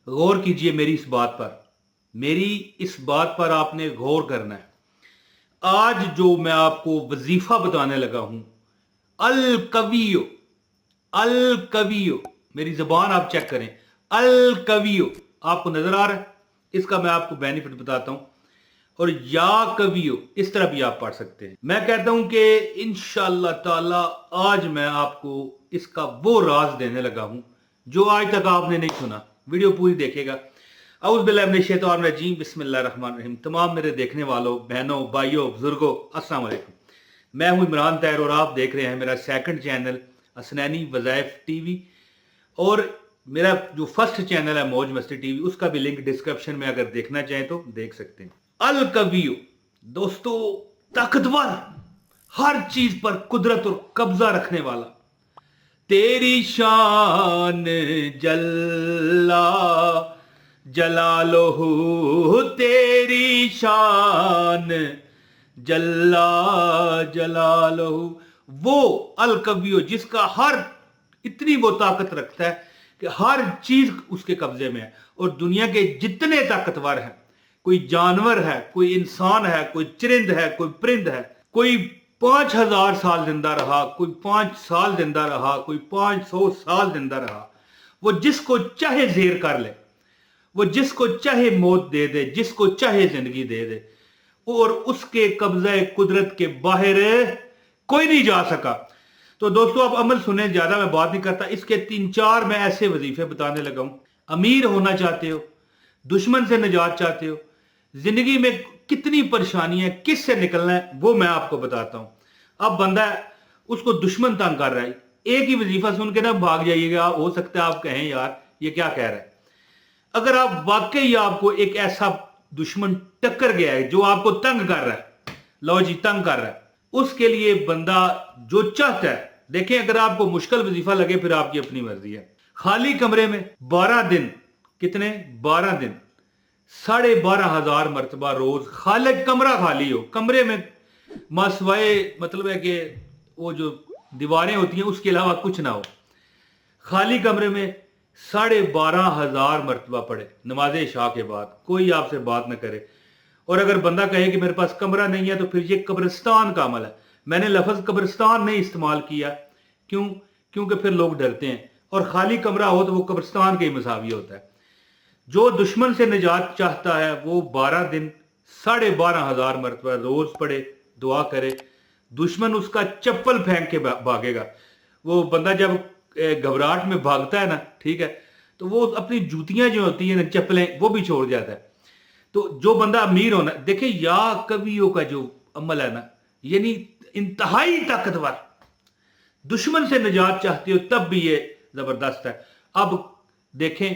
غور کیجئے میری اس بات پر آپ نے غور کرنا ہے۔ آج جو میں آپ کو وظیفہ بتانے لگا ہوں، الکویو، الکویو، میری زبان آپ چیک کریں، الکویو، آپ کو نظر آ رہا ہے؟ اس کا میں آپ کو بینیفٹ بتاتا ہوں۔ اور یا کویو اس طرح بھی آپ پڑھ سکتے ہیں۔ میں کہتا ہوں کہ انشاءاللہ تعالی آج میں آپ کو اس کا وہ راز دینے لگا ہوں جو آج تک آپ نے نہیں سنا۔ ویڈیو پوری دیکھے گا۔ اعوذ باللہ من الشیطان الرجیم، بسم اللہ الرحمن الرحیم۔ تمام میرے دیکھنے والوں، بہنوں، بھائیوں، بزرگوں، السلام علیکم۔ میں ہوں عمران طاہر اور آپ دیکھ رہے ہیں میرا سیکنڈ چینل حسنینی وظائف ٹی وی، اور میرا جو فرسٹ چینل ہے موج مستی ٹی وی، اس کا بھی لنک ڈسکرپشن میں اگر دیکھنا چاہیں تو دیکھ سکتے ہیں۔ الکویو دوستو، طاقتور، ہر چیز پر قدرت اور قبضہ رکھنے والا، تیری شان جلا جلالہ، تیری شان جلا جلالہ، وہ الکویو جس کا ہر اتنی وہ طاقت رکھتا ہے کہ ہر چیز اس کے قبضے میں ہے، اور دنیا کے جتنے طاقتور ہیں، کوئی جانور ہے، کوئی انسان ہے، کوئی چرند ہے، کوئی پرند ہے، کوئی 5000 سال زندہ رہا، کوئی 5 سال زندہ رہا، کوئی 500 سال زندہ رہا، وہ جس کو چاہے زیر کر لے، وہ جس کو چاہے موت دے دے، جس کو چاہے زندگی دے دے، اور اس کے قبضہ قدرت کے باہر کوئی نہیں جا سکا۔ تو دوستو آپ عمل سنیں، زیادہ میں بات نہیں کرتا۔ اس کے 3-4 میں ایسے وظیفے بتانے لگا ہوں۔ امیر ہونا چاہتے ہو، دشمن سے نجات چاہتے ہو، زندگی میں کتنی پریشانیاں، کس سے نکلنا ہے، وہ میں آپ کو بتاتا ہوں۔ اب بندہ ہے، اس کو دشمن تنگ کر رہا ہے، ایک ہی وظیفہ سن کے نہ بھاگ جائیے گا، ہو سکتا ہے آپ کہیں یار یہ کیا کہہ رہا ہے۔ اگر آپ واقعی آپ کو ایک ایسا دشمن ٹکر گیا ہے جو آپ کو تنگ کر رہا ہے، لو جی تنگ کر رہا ہے، اس کے لیے بندہ جو چاہتا ہے، دیکھیں اگر آپ کو مشکل وظیفہ لگے پھر آپ کی اپنی مرضی ہے۔ خالی کمرے میں 12 دن، کتنے 12 دن 12,500 مرتبہ روز، خالق کمرہ خالی ہو، کمرے میں ماسوائے، مطلب ہے کہ وہ جو دیواریں ہوتی ہیں اس کے علاوہ کچھ نہ ہو، خالی کمرے میں 12,500 مرتبہ پڑھے نماز عشاء کے بعد، کوئی آپ سے بات نہ کرے۔ اور اگر بندہ کہے کہ میرے پاس کمرہ نہیں ہے تو پھر یہ قبرستان کا عمل ہے۔ میں نے لفظ قبرستان نہیں استعمال کیا، کیونکہ پھر لوگ ڈرتے ہیں، اور خالی کمرہ ہو تو وہ قبرستان کے ہی مساوی ہوتا ہے۔ جو دشمن سے نجات چاہتا ہے وہ 12 دن 12,500 مرتبہ روز پڑھے، دعا کرے، دشمن اس کا چپل پھینک کے بھاگے گا۔ وہ بندہ جب گھبراہٹ میں بھاگتا ہے نا، ٹھیک ہے، تو وہ اپنی جوتیاں جو ہوتی ہیں نا، چپلیں، وہ بھی چھوڑ جاتا ہے۔ تو جو بندہ امیر ہونا، دیکھیں یا کویوں کا جو عمل ہے نا، یعنی انتہائی طاقتور، دشمن سے نجات چاہتے ہو تب بھی یہ زبردست ہے۔ اب دیکھیں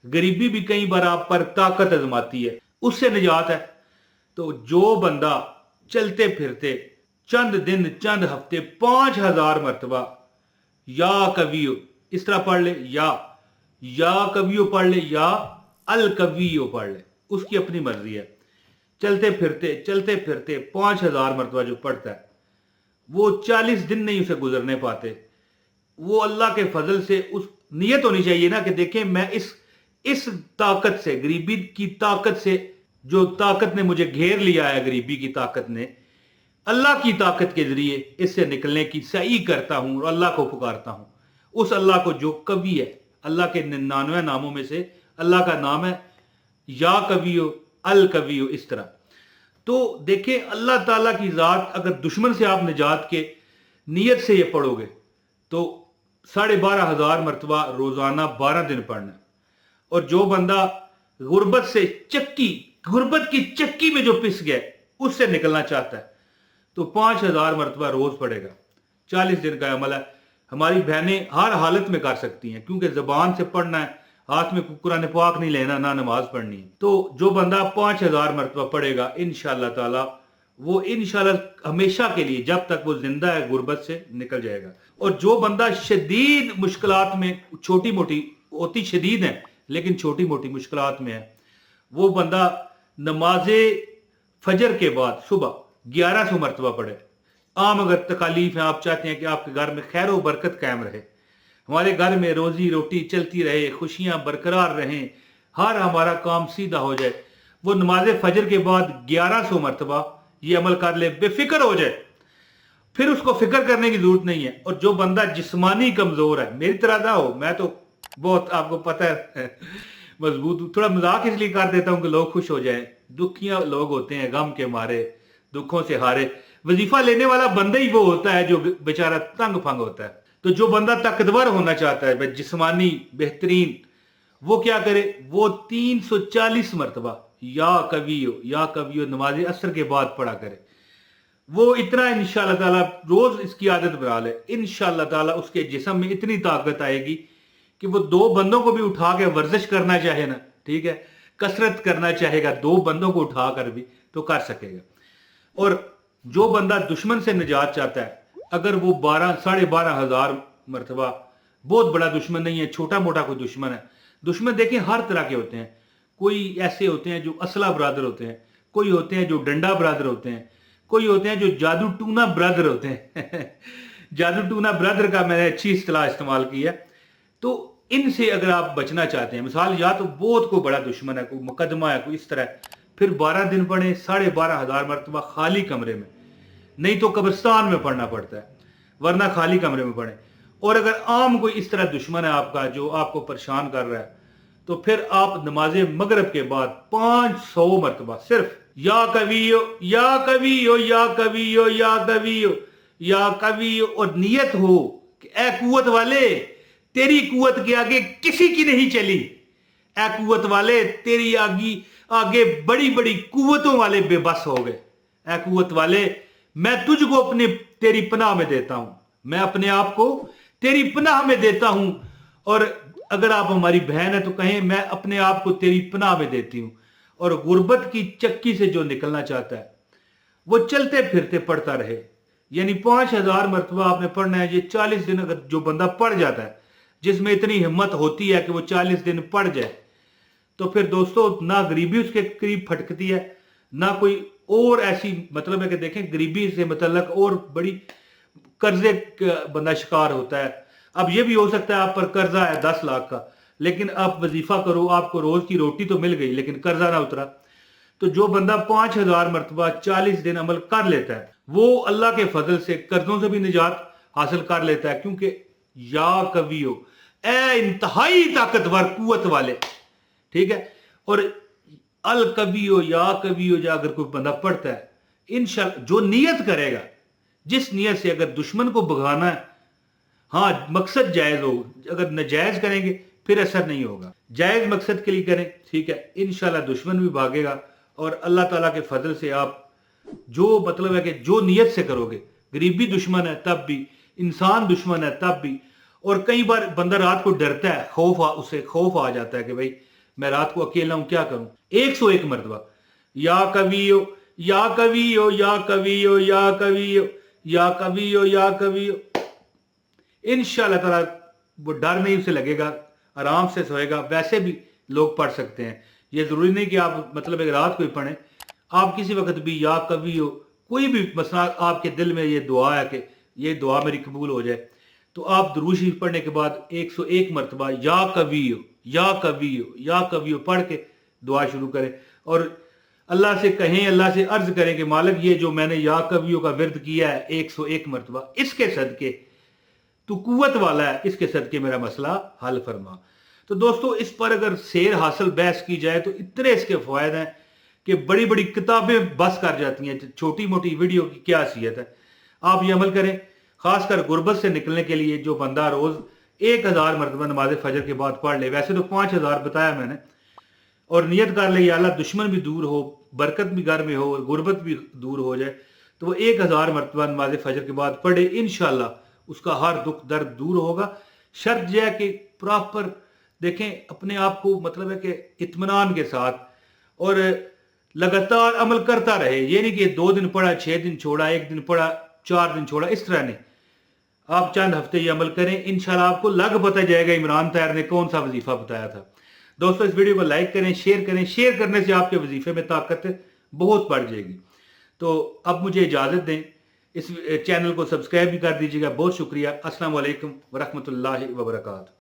غریبی بھی کئی بار آپ پر طاقت آزماتی ہے، اس سے نجات ہے۔ تو جو بندہ چلتے پھرتے چند دن، چند ہفتے 5,000 مرتبہ یا کویو اس طرح پڑھ لے، یا کویو پڑھ لے، یا الکویو پڑھ لے، اس کی اپنی مرضی ہے۔ چلتے پھرتے 5,000 مرتبہ جو پڑھتا ہے، وہ 40 دن نہیں اسے گزرنے پاتے۔ وہ اللہ کے فضل سے، اس نیت ہونی چاہیے نا کہ دیکھیں میں اس طاقت سے، غریبی کی طاقت سے، جو طاقت نے مجھے گھیر لیا ہے، غریبی کی طاقت نے، اللہ کی طاقت کے ذریعے اس سے نکلنے کی سعی کرتا ہوں اور اللہ کو پکارتا ہوں، اس اللہ کو جو کوی ہے۔ اللہ کے 99 ناموں میں سے اللہ کا نام ہے یا کویو، الکویو، اس طرح۔ تو دیکھیں اللہ تعالیٰ کی ذات، اگر دشمن سے آپ نجات کے نیت سے یہ پڑھو گے تو 12,500 مرتبہ روزانہ 12 دن پڑھنا۔ اور جو بندہ غربت کی چکی میں جو پس گیا اس سے نکلنا چاہتا ہے تو 5,000 مرتبہ روز پڑھے گا۔ 40 دن کا عمل ہے، ہماری بہنیں ہر حالت میں کر سکتی ہیں، کیونکہ زبان سے پڑھنا ہے، ہاتھ میں قرآن پاک نہیں لینا، نہ نماز پڑھنی ہے۔ تو جو بندہ 5,000 مرتبہ پڑھے گا انشاءاللہ تعالی، وہ انشاءاللہ ہمیشہ کے لیے جب تک وہ زندہ ہے غربت سے نکل جائے گا۔ اور جو بندہ شدید مشکلات میں، چھوٹی موٹی ہوتی شدید ہیں لیکن چھوٹی موٹی مشکلات میں ہے، وہ بندہ نماز فجر کے بعد صبح 1100 مرتبہ پڑھے۔ عام اگر تکالیف ہیں، آپ چاہتے ہیں کہ آپ کے گھر میں خیر و برکت قائم رہے، ہمارے گھر میں روزی روٹی چلتی رہے، خوشیاں برقرار رہیں، हर हमारा काम सीधा हो जाए। वो नमाज फजर के बाद 1100 मरतबा ये अमल कर ले, बेफिक्र हो जाए, फिर उसको फिक्र करने की जरूरत नहीं है। और जो बंदा जिस्मानी कमजोर है, मेरी तरह ना हो, मैं तो बहुत आपको पता है मजबूत, थोड़ा मजाक इसलिए कर देता हूं कि लोग खुश हो जाएं। दुखिया लोग होते हैं, गम के मारे, दुखों से हारे। वजीफा लेने वाला बंदा ही वो होता है जो बेचारा तंग फंग होता है। तो जो बंदा ताकतवर होना चाहता है, जिस्मानी बेहतरीन, वो क्या करे, वो 340 मरतबा या कवियो नमाज असर के बाद पढ़ा करे। वो इतना इंशाअल्लाह ताला रोज इसकी आदत बना ले, इंशाअल्लाह ताला उसके जिस्म में इतनी ताकत आएगी कि वो 2 बंदों को भी उठा के वर्जिश करना चाहे ना, ठीक है, कसरत करना चाहेगा, 2 बंदों को उठा कर भी तो कर सकेगा। और जो बंदा दुश्मन से निजात चाहता है, अगर वो 12,500 मरतबा, बहुत बड़ा दुश्मन नहीं है, छोटा मोटा कोई दुश्मन है। दुश्मन देखें हर तरह के होते हैं। कोई ऐसे होते हैं जो असला ब्रादर होते हैं, कोई होते हैं जो डंडा ब्रादर होते हैं, कोई होते हैं जो जादू टूना ब्रदर होते हैं जादू टूना ब्रदर का मैंने अच्छी इस्तेलाह इस्तेमाल की है। तो इनसे अगर आप बचना चाहते हैं, मिसाल या तो बहुत को बड़ा दुश्मन है, कोई मुकदमा है, कोई इस तरह, फिर 12 दिन पढ़े 12,500 मरतबा खाली कमरे में, नहीं तो कब्रिस्तान में पढ़ना पड़ता है, वरना खाली कमरे में पढ़े। और अगर आम कोई इस तरह दुश्मन है आपका जो आपको परेशान कर रहा है, तो फिर आप नमाज मगरब के बाद 500 मरतबा सिर्फ या कवियो या कवियो या कवियो या कवियो या कवियो, और नियत हो कि ए कुव्वत वाले, तेरी कुव्वत के आगे किसी की नहीं चली, ए कुव्वत वाले, तेरी आगे बड़ी बड़ी कुव्वतों वाले बेबस हो गए। ए कुव्वत वाले, मैं तुझको अपने तेरी पनाह में देता हूं, मैं अपने आप को तेरी पनाह में देता हूं। और अगर आप हमारी बहन है तो कहें मैं अपने आप को तेरी पनाह में देती हूं। और गुर्बत की चक्की से जो निकलना चाहता है वो चलते फिरते पढ़ता रहे, यानी 5,000 मरतबा आपने पढ़ना है। ये 40 दिन अगर जो बंदा पढ़ जाता है, जिसमें इतनी हिम्मत होती है कि वो 40 दिन पढ़ जाए, तो फिर दोस्तों ना गरीबी उसके करीब फटकती है, ना कोई और ऐसी, मतलब है कि देखें गरीबी से मतलब और बड़ी कर्जे बंदा शिकार होता है। अब ये भी हो सकता है आप पर कर्जा है 10 लाख का, लेकिन आप वजीफा करो, आपको रोज की रोटी तो मिल गई लेकिन कर्जा ना उतरा। तो जो बंदा 5,000 मरतबा 40 दिन अमल कर लेता है, वो अल्लाह के फजल से कर्जों से भी निजात हासिल कर लेता है। क्योंकि या कवियो, ए इंतहाई ताकतवर कुव्वत वाले, ठीक है। और अल कवियो या कवियो या अगर कोई बंदा पढ़ता है, इंशाअल्लाह जो नियत करेगा, जिस नियत से अगर दुश्मन को भगाना है, हाँ मकसद जायज हो, अगर नजायज करेंगे फिर असर नहीं होगा, जायज मकसद के लिए करें, ठीक है, इंशाल्लाह दुश्मन भी भागेगा। और अल्लाह ताला के फजल से आप जो मतलब है कि जो नियत से करोगे, गरीबी दुश्मन है तब भी, इंसान दुश्मन है तब भी। और कई बार बंदा रात को डरता है, उसे खौफ आ जाता है कि भाई मैं रात को अकेला हूं, क्या करूं। 101 मरतबा या कवियो या कवियो या कवियो या कवियो या कवियो या कवियो, इंशाअल्लाह ताला वो डर नहीं उसे लगेगा, आराम से सोएगा। वैसे भी लोग पढ़ सकते हैं, ये जरूरी नहीं कि आप मतलब एक रात को ही पढ़ें, आप किसी वक्त भी या कवियो, कोई भी मसला आपके दिल में ये दुआ है कि ये दुआ मेरी कबूल हो जाए, तो आप दुरूद शरीफ पढ़ने के बाद 101 मरतबा या कवियो या कवियो या कवियो पढ़ के दुआ शुरू करें। और अल्लाह से कहें, अल्लाह से अर्ज करें कि मालिक ये जो मैंने या कवियो का विर्द किया है 101 मरतबा, इसके सदके तू कुव्वत वाला है, इसके सदके मेरा मसला हल फरमा। तो दोस्तों इस पर अगर सेर हासिल बहस की जाए तो इतने इसके फायदे हैं कि बड़ी बड़ी किताबें बस कर जाती हैं, छोटी मोटी वीडियो की क्या हैसियत है। आप ये अमल करें, खासकर गुर्बत से निकलने के लिए। जो बंदा रोज 1,000 मरतबा नमाज फजर के बाद पढ़ ले, वैसे तो 5,000 बताया मैंने, और नियत कर ले या अल्लाह दुश्मन भी दूर हो, बरकत भी घर में हो, गुर्बत भी दूर हो जाए, तो वो 1,000 मरतबा नमाज फजर के बाद पढ़े, इंशाअल्लाह उसका हर दुख दर्द दूर होगा। शर्त यह है कि प्रॉपर देखें अपने आप को, मतलब है कि इत्मीनान के साथ, और लगातार अमल करता रहे। ये नहीं कि 2 दिन पढ़ा 6 दिन छोड़ा, 1 दिन पढ़ा 4 दिन छोड़ा, इस तरह नहीं। आप चंद हफ्ते ये अमल करें, इंशाल्लाह आपको लग पता जाएगा इमरान ताहिर ने कौन सा वजीफा बताया था। दोस्तों इस वीडियो को लाइक करें, शेयर करें। शेयर करने से आपके वजीफे में ताकत बहुत बढ़ जाएगी। तो अब मुझे इजाज़त दें, इस चैनल को सब्सक्राइब भी कर दीजिएगा। बहुत शुक्रिया। अस्सलाम वालेकुम वरहमतुल्लाहि वबरकातुहू।